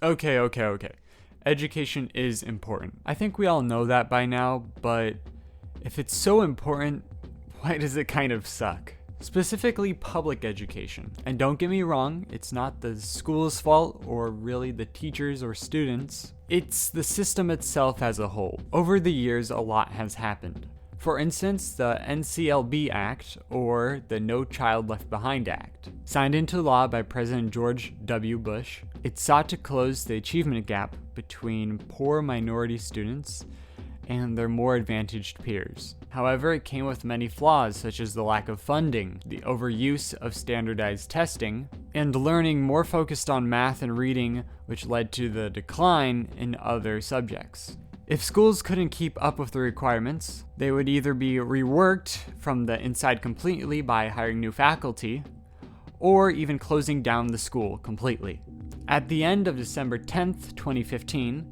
Okay. Education is important. I think we all know that by now, but if it's so important, why does it kind of suck? Specifically public education. And don't get me wrong, it's not the school's fault or really the teachers or students. It's the system itself as a whole. Over the years, a lot has happened. For instance, the NCLB Act, or the No Child Left Behind Act. Signed into law by President George W. Bush, it sought to close the achievement gap between poor minority students and their more advantaged peers. However, it came with many flaws, such as the lack of funding, the overuse of standardized testing, and learning more focused on math and reading, which led to the decline in other subjects. If schools couldn't keep up with the requirements, they would either be reworked from the inside completely by hiring new faculty, or even closing down the school completely. At the end of December 10th, 2015,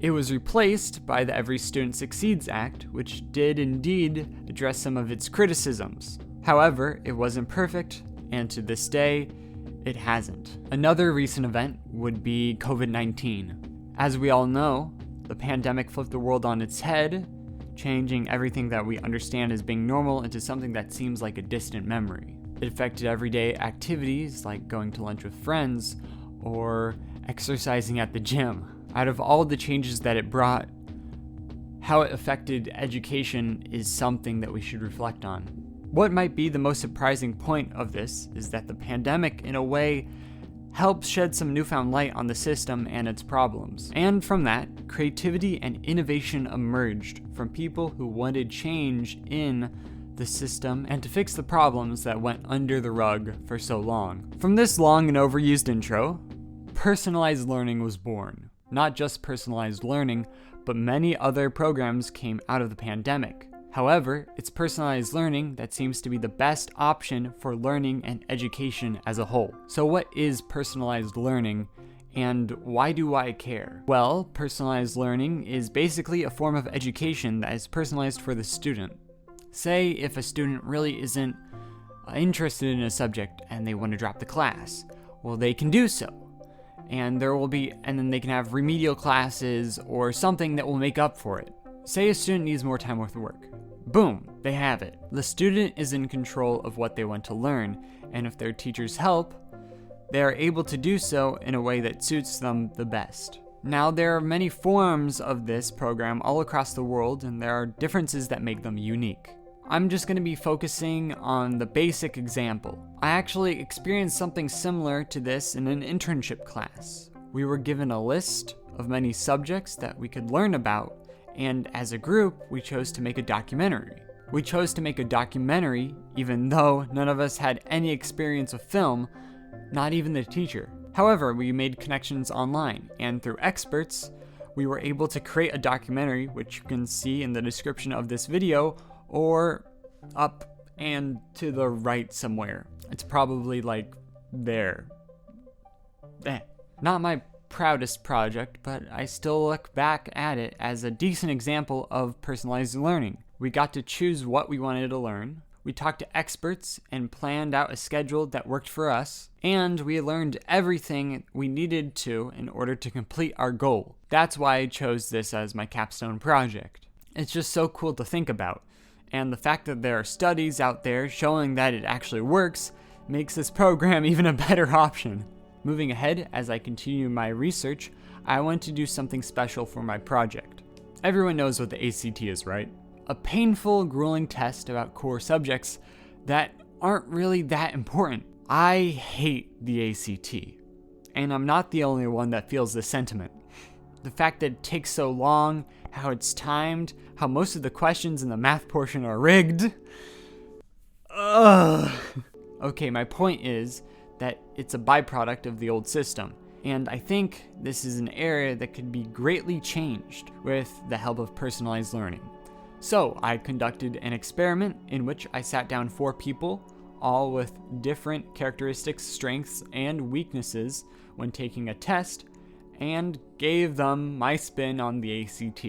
it was replaced by the Every Student Succeeds Act, which did indeed address some of its criticisms. However, it wasn't perfect, and to this day, it hasn't. Another recent event would be COVID-19. As we all know, the pandemic flipped the world on its head, changing everything that we understand as being normal into something that seems like a distant memory. It affected everyday activities like going to lunch with friends or exercising at the gym. Out of all the changes that it brought, how it affected education is something that we should reflect on. What might be the most surprising point of this is that the pandemic, in a way, helps shed some newfound light on the system and its problems. And from that, creativity and innovation emerged from people who wanted change in the system and to fix the problems that went under the rug for so long. From this long and overused intro, personalized learning was born. Not just personalized learning, but many other programs came out of the pandemic. However, it's personalized learning that seems to be the best option for learning and education as a whole. So what is personalized learning, and why do I care? Well, personalized learning is basically a form of education that is personalized for the student. Say if a student really isn't interested in a subject and they want to drop the class, well, they can do so. And then they can have remedial classes or something that will make up for it. Say a student needs more time with work. Boom, they have it. The student is in control of what they want to learn, and if their teachers help, they are able to do so in a way that suits them the best. Now, there are many forms of this program all across the world, and there are differences that make them unique. I'm just going to be focusing on the basic example. I actually experienced something similar to this in an internship class. We were given a list of many subjects that we could learn about, and as a group, we chose to make a documentary. We chose to make a documentary even though none of us had any experience with film, not even the teacher. However, we made connections online, and through experts, we were able to create a documentary, which you can see in the description of this video, or up and to the right somewhere. It's probably like there. Not my proudest project, but I still look back at it as a decent example of personalized learning. We got to choose what we wanted to learn. We talked to experts and planned out a schedule that worked for us, and we learned everything we needed to in order to complete our goal. That's why I chose this as my capstone project. It's just so cool to think about. And the fact that there are studies out there showing that it actually works makes this program even a better option. Moving ahead, as I continue my research, I want to do something special for my project. Everyone knows what the ACT is, right? A painful, grueling test about core subjects that aren't really that important. I hate the ACT, and I'm not the only one that feels this sentiment. The fact that it takes so long, how it's timed, how most of the questions in the math portion are rigged. Ugh. Okay, my point is that it's a byproduct of the old system, and I think this is an area that could be greatly changed with the help of personalized learning. So I conducted an experiment in which I sat down 4 people, all with different characteristics, strengths, and weaknesses when taking a test, and gave them my spin on the ACT.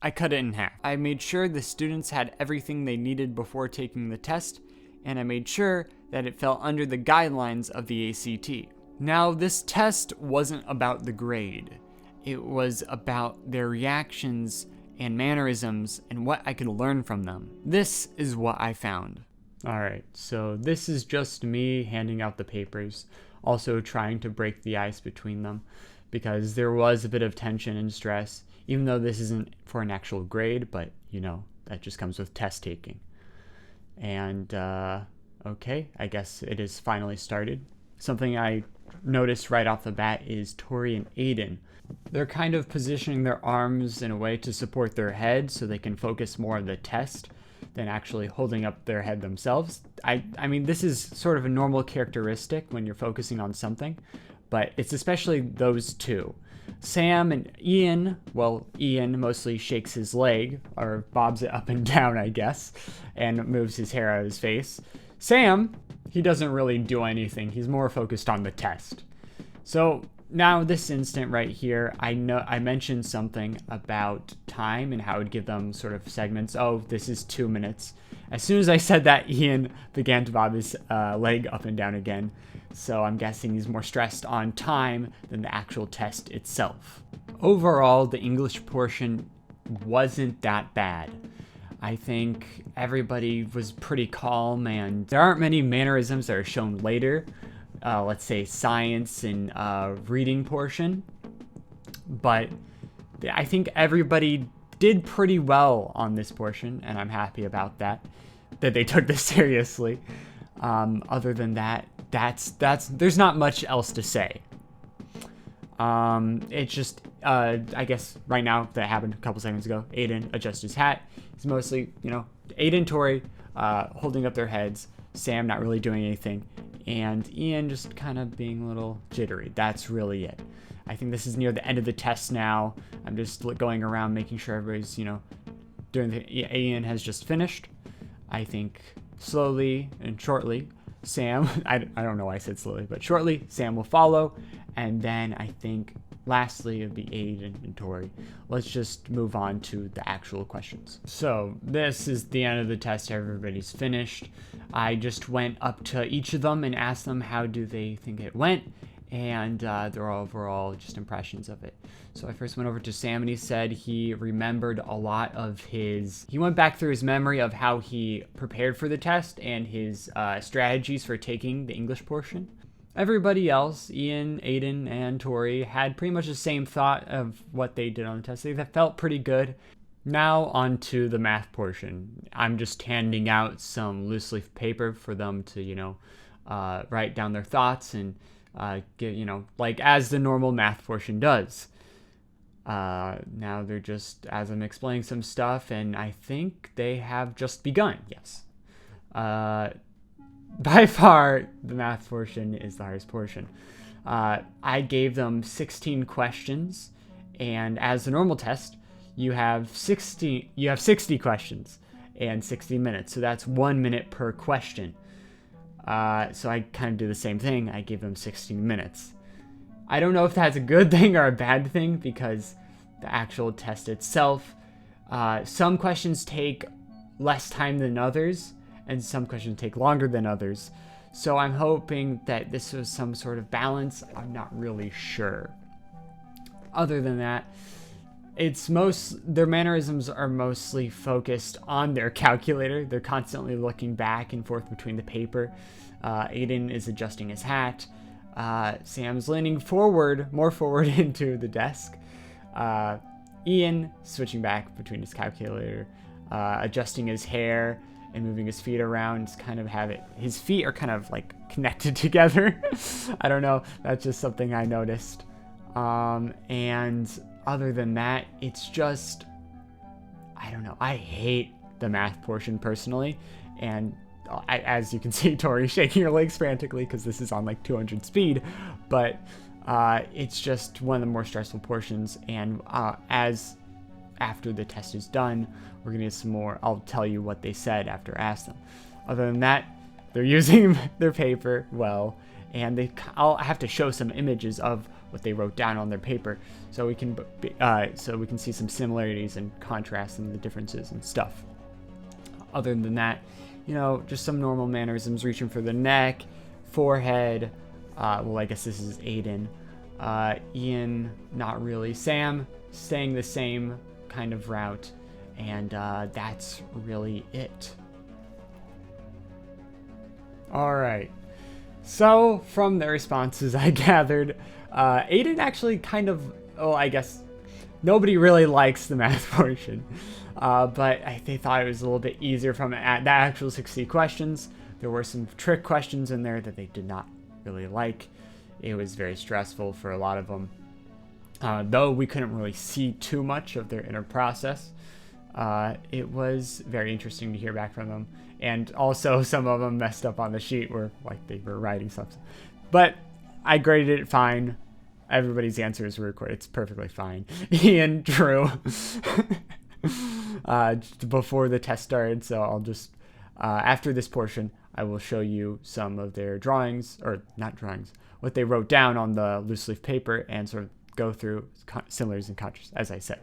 I cut it in half. I made sure the students had everything they needed before taking the test, and I made sure that it fell under the guidelines of the ACT. Now, this test wasn't about the grade. It was about their reactions and mannerisms and what I could learn from them. This is what I found. Alright, so this is just me handing out the papers, also trying to break the ice between them, because there was a bit of tension and stress, even though this isn't for an actual grade, but you know, that just comes with test taking. And, okay, I guess it is finally started. Something I noticed right off the bat is Tori and Aiden. They're kind of positioning their arms in a way to support their head so they can focus more on the test than actually holding up their head themselves. I mean, this is sort of a normal characteristic when you're focusing on something, but it's especially those two. Sam and Ian, well, Ian mostly shakes his leg, or bobs it up and down, I guess, and moves his hair out of his face. Sam, he doesn't really do anything. He's more focused on the test. So now this instant right here, I mentioned something about time and how it would give them sort of segments. Oh, this is 2 minutes. As soon as I said that, Ian began to bob his leg up and down again. So I'm guessing he's more stressed on time than the actual test itself. Overall, the English portion wasn't that bad. I think everybody was pretty calm, and there aren't many mannerisms that are shown later. Let's say science and reading portion. But I think everybody did pretty well on this portion, and I'm happy about that they took this seriously. Other than that, there's not much else to say. It's just, I guess right now, that happened a couple seconds ago, Aiden adjusts his hat. He's mostly, you know, Aiden, Tori, holding up their heads, Sam not really doing anything, and Ian just kind of being a little jittery. That's really it. I think this is near the end of the test now. I'm just going around making sure everybody's, you know, doing Ian has just finished. I think slowly and shortly, Sam, I don't know why I said slowly, but shortly, Sam will follow. And then I think lastly, it'd be Aiden and Tori. Let's just move on to the actual questions. So this is the end of the test. Everybody's finished. I just went up to each of them and asked them how do they think it went, and their overall just impressions of it. So I first went over to Sam, and he said he remembered a lot of he went back through his memory of how he prepared for the test and his strategies for taking the English portion. Everybody else, Ian, Aiden, and Tori, had pretty much the same thought of what they did on the test. They felt pretty good. Now on to the math portion. I'm just handing out some loose leaf paper for them to, you know, write down their thoughts and get, you know, like as the normal math portion does. Now they're just, as I'm explaining some stuff, and I think they have just begun, yes. By far, the math portion is the hardest portion. I gave them 16 questions, and as the normal test, you have 60 questions and 60 minutes, so that's 1 minute per question. So I kind of do the same thing. I give them 16 minutes. I don't know if that's a good thing or a bad thing, because the actual test itself, some questions take less time than others, and some questions take longer than others. So I'm hoping that this was some sort of balance. I'm not really sure. Other than that, their mannerisms are mostly focused on their calculator. They're constantly looking back and forth between the paper. Aiden is adjusting his hat. Sam's leaning more forward into the desk. Ian switching back between his calculator, adjusting his hair and moving his feet around. His feet are kind of like connected together. I don't know, that's just something I noticed. And other than that, it's just, I don't know, I hate the math portion personally, and as you can see, Tori's shaking her legs frantically because this is on like 200 speed, but it's just one of the more stressful portions, and after the test is done, we're gonna get some more. I'll tell you what they said after I asked them. Other than that, they're using their paper well, and I'll have to show some images of what they wrote down on their paper, so we can see some similarities and contrasts and the differences and stuff. Other than that, you know, just some normal mannerisms, reaching for the neck, forehead, well, I guess this is Aiden. Ian, not really. Sam, staying the same kind of route. And that's really it. Alright. So, from the responses I gathered, Aiden actually kind of, oh, I guess nobody really likes the math portion. But they thought it was a little bit easier from the actual 60 questions. There were some trick questions in there that they did not really like. It was very stressful for a lot of them. Though we couldn't really see too much of their inner process, it was very interesting to hear back from them. And also some of them messed up on the sheet where like they were writing stuff. But I graded it fine. Everybody's answers were recorded. It's perfectly fine. Ian drew before the test started, so I'll just, after this portion, I will show you some of their drawings, or not drawings, what they wrote down on the loose leaf paper and sort of go through similars and contrasts, as I said.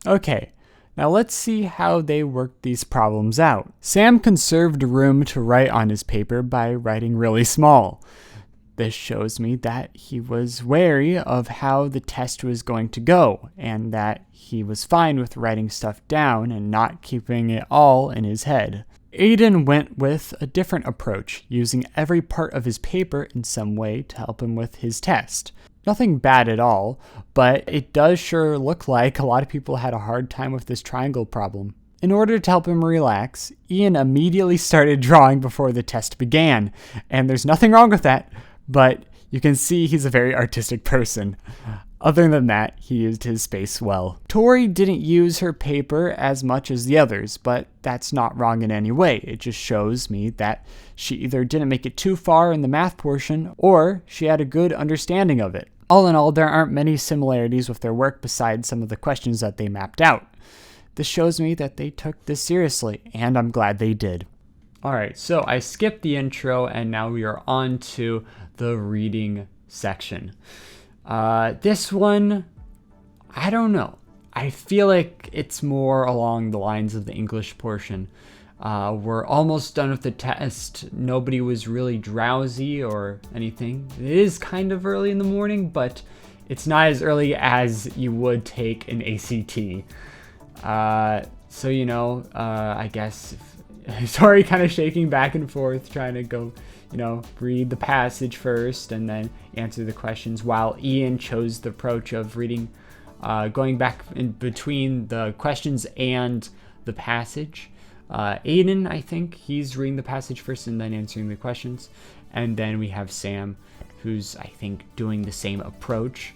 Okay, now let's see how they worked these problems out. Sam conserved room to write on his paper by writing really small. This shows me that he was wary of how the test was going to go, and that he was fine with writing stuff down and not keeping it all in his head. Aiden went with a different approach, using every part of his paper in some way to help him with his test. Nothing bad at all, but it does sure look like a lot of people had a hard time with this triangle problem. In order to help him relax, Ian immediately started drawing before the test began, and there's nothing wrong with that, but you can see he's a very artistic person. Other than that, he used his space well. Tori didn't use her paper as much as the others, but that's not wrong in any way. It just shows me that she either didn't make it too far in the math portion, or she had a good understanding of it. All in all, there aren't many similarities with their work besides some of the questions that they mapped out. This shows me that they took this seriously, and I'm glad they did. Alright, so I skipped the intro, and now we are on to the reading section. This one, I don't know. I feel like it's more along the lines of the English portion. We're almost done with the test. Nobody was really drowsy or anything. It is kind of early in the morning, but it's not as early as you would take an ACT. So, you know, I guess, sorry, kind of shaking back and forth, trying to go, you know, read the passage first and then answer the questions, while Ian chose the approach of reading, going back in between the questions and the passage. Aiden, I think, he's reading the passage first and then answering the questions. And then we have Sam, who's, I think, doing the same approach.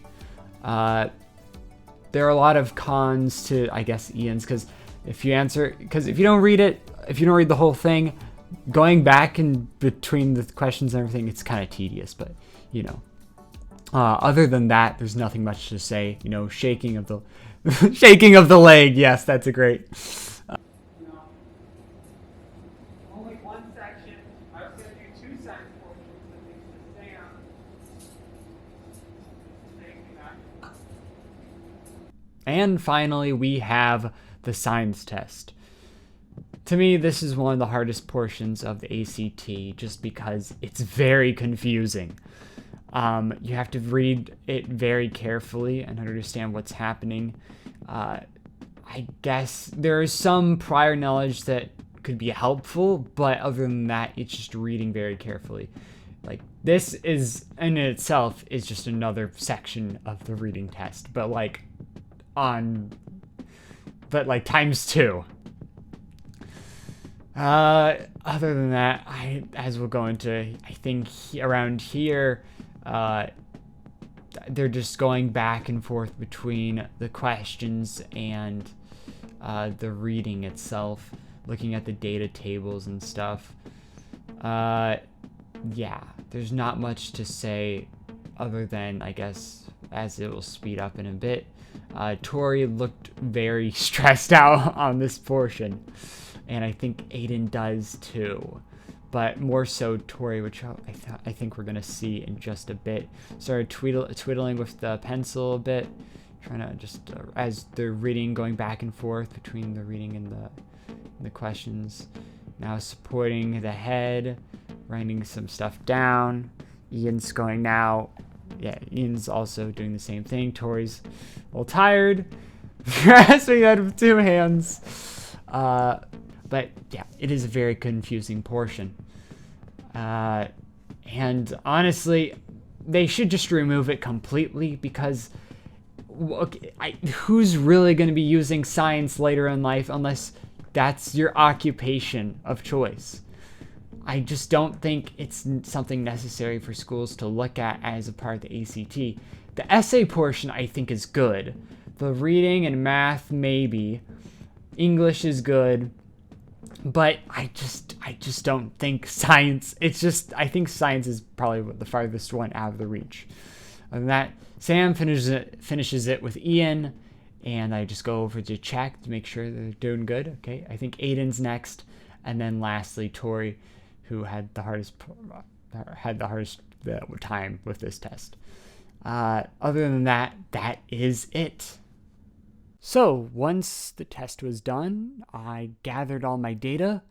There are a lot of cons to, I guess, Ian's, because if you don't read it, if you don't read the whole thing, going back in between the questions and everything, it's kind of tedious, but, you know. Other than that, there's nothing much to say. You know, shaking of the shaking of the leg. Yes, that's a great. Only one section. I was going to do two science portions, at least to Sam. And finally, we have the science test. To me, this is one of the hardest portions of the ACT, just because it's very confusing. You have to read it very carefully and understand what's happening. I guess there is some prior knowledge that could be helpful, but other than that, it's just reading very carefully. Like, this is, in itself, is just another section of the reading test, but like times two. Other than that, as we'll go into, I think around here, they're just going back and forth between the questions and the reading itself, looking at the data tables and stuff. Yeah, there's not much to say other than, I guess, as it will speed up in a bit. Tori looked very stressed out on this portion, and I think Aiden does too. But more so Tori, which I think we're going to see in just a bit. Started twiddling with the pencil a bit, trying to just, as they're reading, going back and forth between the reading and the questions. Now supporting the head, writing some stuff down, Ian's going now. Yeah, Ian's also doing the same thing. Tori's a little tired, grasping out of two hands. But yeah, it is a very confusing portion. And honestly, they should just remove it completely because who's really going to be using science later in life unless that's your occupation of choice? I just don't think it's something necessary for schools to look at as a part of the ACT. The essay portion I think is good. The reading and math maybe. English is good. But I just don't think science, I think science is probably the farthest one out of the reach. Other than that, Sam finishes it with Ian, and I just go over to check to make sure they're doing good. Okay, I think Aiden's next, and then lastly Tori, who had the hardest time with this test. Other than that, that is it. So once the test was done, I gathered all my data,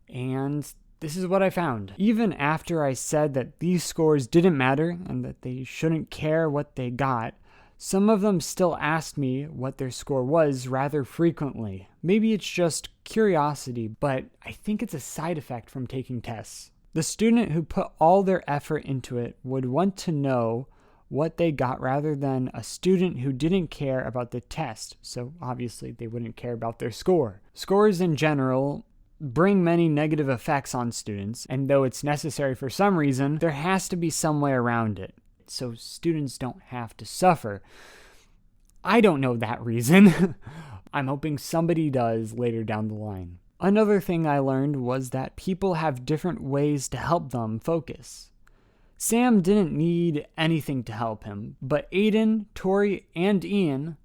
and this is what I found. Even after I said that these scores didn't matter and that they shouldn't care what they got, some of them still asked me what their score was rather frequently. Maybe it's just curiosity, but I think it's a side effect from taking tests. The student who put all their effort into it would want to know what they got rather than a student who didn't care about the test, so obviously they wouldn't care about their score. Scores in general bring many negative effects on students, and though it's necessary for some reason, there has to be some way around it, so students don't have to suffer. I don't know that reason. I'm hoping somebody does later down the line. Another thing I learned was that people have different ways to help them focus. Sam didn't need anything to help him, but Aiden, Tori, and Ian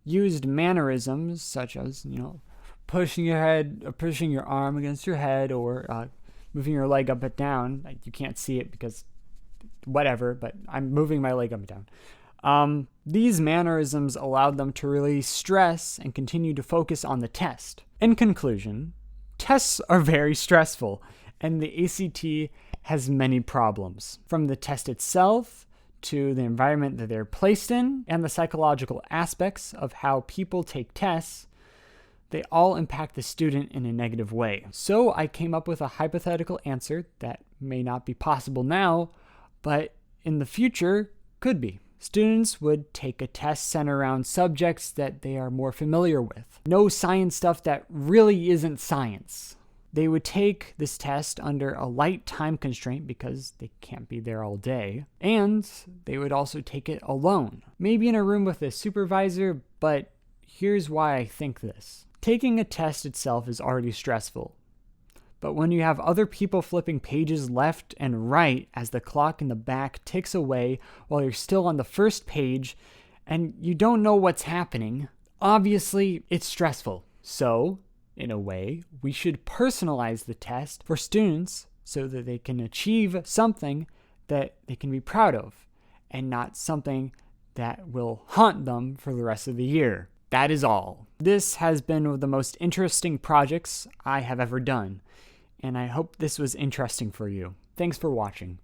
used mannerisms such as, pushing your arm against your head or moving your leg up and down. You can't see it because whatever, but I'm moving my leg up and down. These mannerisms allowed them to release stress and continue to focus on the test. In conclusion, tests are very stressful, and the ACT has many problems, from the test itself to the environment that they're placed in and the psychological aspects of how people take tests. They all impact the student in a negative way. So I came up with a hypothetical answer that may not be possible now, but in the future could be. Students would take a test centered around subjects that they are more familiar with. No science stuff that really isn't science. They would take this test under a light time constraint because they can't be there all day. And they would also take it alone. Maybe in a room with a supervisor, but here's why I think this. Taking a test itself is already stressful. But when you have other people flipping pages left and right as the clock in the back ticks away while you're still on the first page and you don't know what's happening, obviously it's stressful. So, in a way, we should personalize the test for students so that they can achieve something that they can be proud of and not something that will haunt them for the rest of the year. That is all. This has been one of the most interesting projects I have ever done, and I hope this was interesting for you. Thanks for watching.